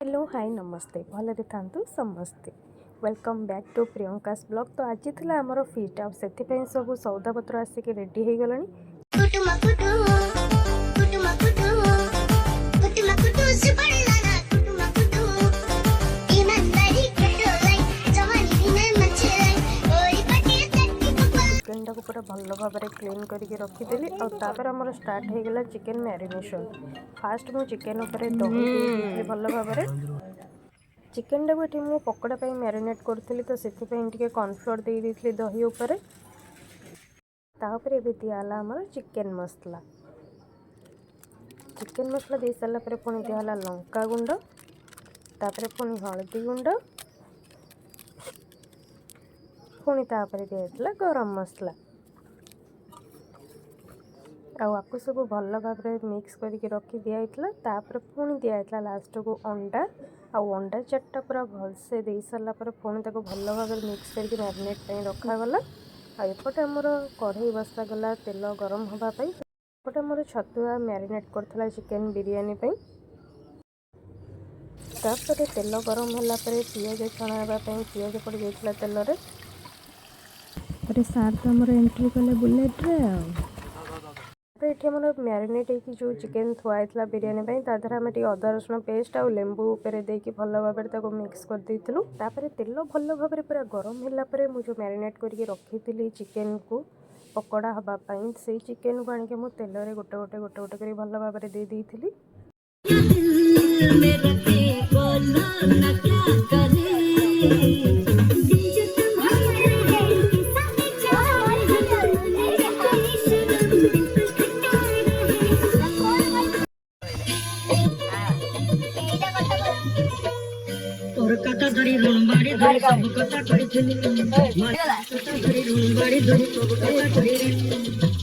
Hello hi नमस्ते भलरे थांतु समस्ते welcome back to Priyanka's blog. तो आज थी आमर फिट आउ से सब सौदा पत्र आसिक रेडी हो गला। चिकेन टाक पूरा भल भाव में क्लीन करके रखीदेली और आमर स्टार्ट हो गला चिकेन मैरिनेशन। फास्ट मु चिकेन उपर दही देती भल भाव में। चिकेन टाक ये मुझे पकोड़ा मैरिनेट करी तो से कॉर्नफ्लोर दे दी दही उपर। तापर ये दिहला आमर चिकेन मसला। चिकेन मसला दे सारा पुणी दिहला लंका गुंड, तापर पुणी हल्दी गुंड, पुणी तापर दिया गरम मसला। आपको सब भल भाव मिक्स करके रखी दिया। तापर पुणी दिया लास्ट को अंडा अंडा चार्टा पूरा भलसे दे सारा पुणी भल भाव मिक्स करके मैरिनेट रखागला। एपटे आमर कढ़ई बसा गला तेल गरम होगापी। एपटे आमर छतुआ मैरिनेट करथला चिकेन बिरयानी पई। तापर तेल गरम होला परे पियाज छणाबा पई पियाज पड़ जाइतला तेल रे। अरे सार तो आमर एंट्री कले बुलेट रे ये मैरिनेट होगी जो चिकेन थुआई बिरयानी तादर आम अदा रसुण पेस्ट आ लेंबू उपर देकी भल भाव मिक्स कर देलु। तेल भल भाव पूरा गरम है मुझे मैरिनेट करके रखी चिकेन को पकोड़ा हाँपाई से चिकेन को आनिक मुझे तेल रे गोटे गोटे गोटे गोटे कर भल भाव दे देइथिली। सब कथा करिथिली माली रुणबाड़ी धरी सब कथा करिरे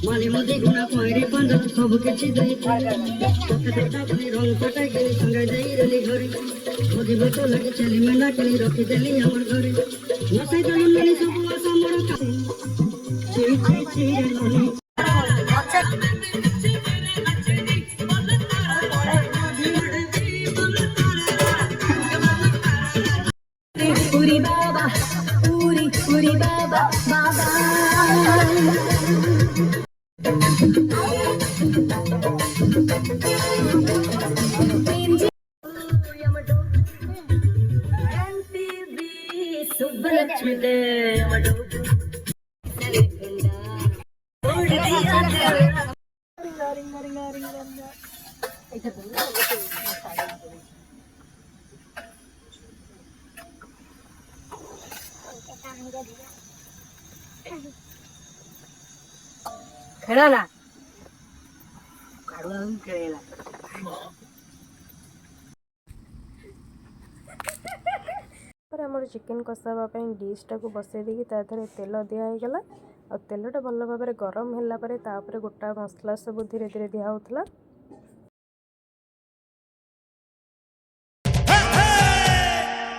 माली मदी गुना कोइरे पंद सब किछि देई कथा बनी रंग पटाई के संगे देई रेली घरी मदी बतो लगे चली मेंढा के रखी देली हमर घरे नसै दलन मेली सब आसा मोर का छी छी छी रे ननी पूरी बाबा पूरी पूरी बाबा बाबा सुब्बलक्ष्मी खेला ना काढ़ुआ खेला पर आम चिकेन कषापी डिश टाक बसई देकी ताधर तेल दिगला और तेलटा भल भाव में गरम है गोटा मसला सब धीरे धीरे दिहला।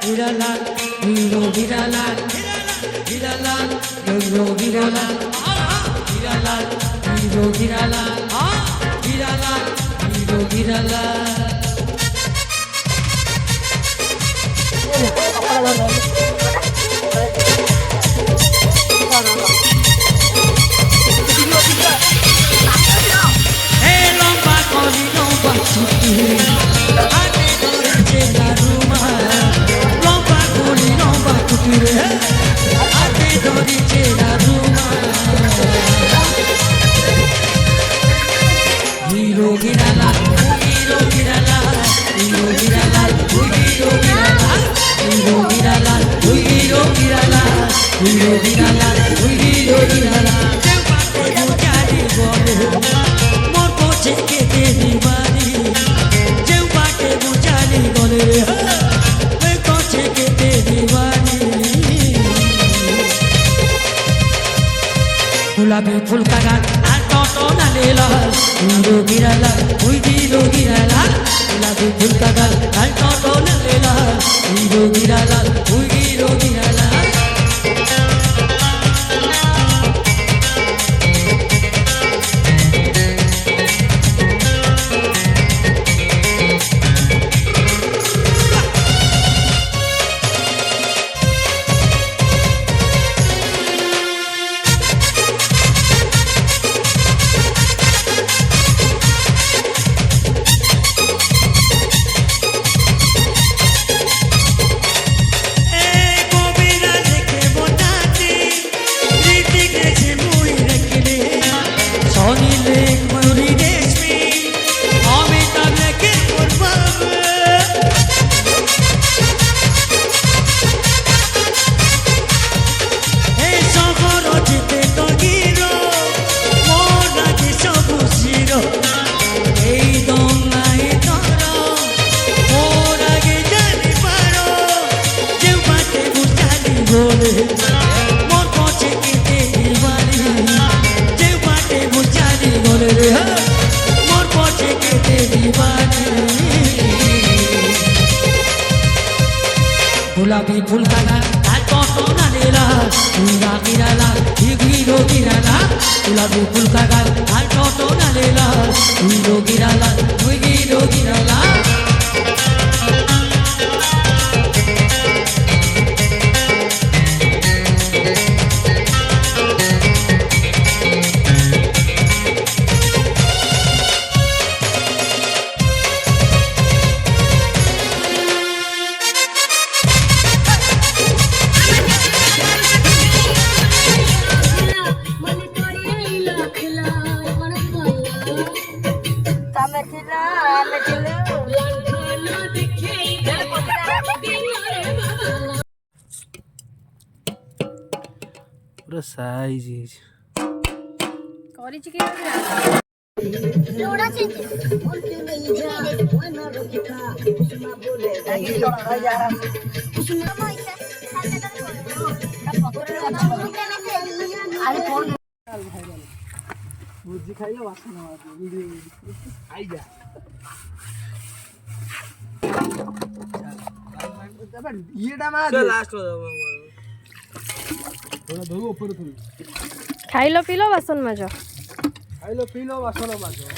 गिरालाल हीरो गिरालाल गिरालाल हीरो गिरालाल गिरालाल हीरो गिरालाल गिरालाल हीरो गिरालाल हे लंबा कोली लंबा छुट्टी आगे धरे चेला रुमा लंबा कोली लंबा छुट्टी रे आगे धरे चेला रुमा हीरो गिराला हीरो गिराला हीरो गिराला हीरो गिराला हीरो गिराला हीरो गिराला हीरो गिराला हीरो गिराला जानी बोले मोर पछे के देनी बारी जेउ बाटे बुझानी बोले मैं पछे के देनी बारी गुलाबी फूल का गान तो ना ले ला हीरो गिराला हीरो गिराला गुलाबी फूल का गान तो ना ले ला हीरो गिराला हीरो गिराला বলে মোর পছে কেটে দিবানি যে বাটে মুচারি বলে রে মোর পছে কেটে দিবানি গোলাপি ফুল কানা তার কত না নীলা তুইরা গিরালা ঘিরো গিরালা গোলাপি ফুল কানা তার কত না নীলা তুইরো গিরালা তুই গিরো গিরালা পুরো সাইজ କରିଛି କି ভুজি খাইলে বাসনা ভিডিও আই যা ইয়েটা মা লাস্ট थोड़ा धोई ऊपर थोड़ी ଖାଇଲ ପିଇଲ ବାସନ ମାଜ ଖାଇଲ ପିଇଲ ବାସନ ମାଜ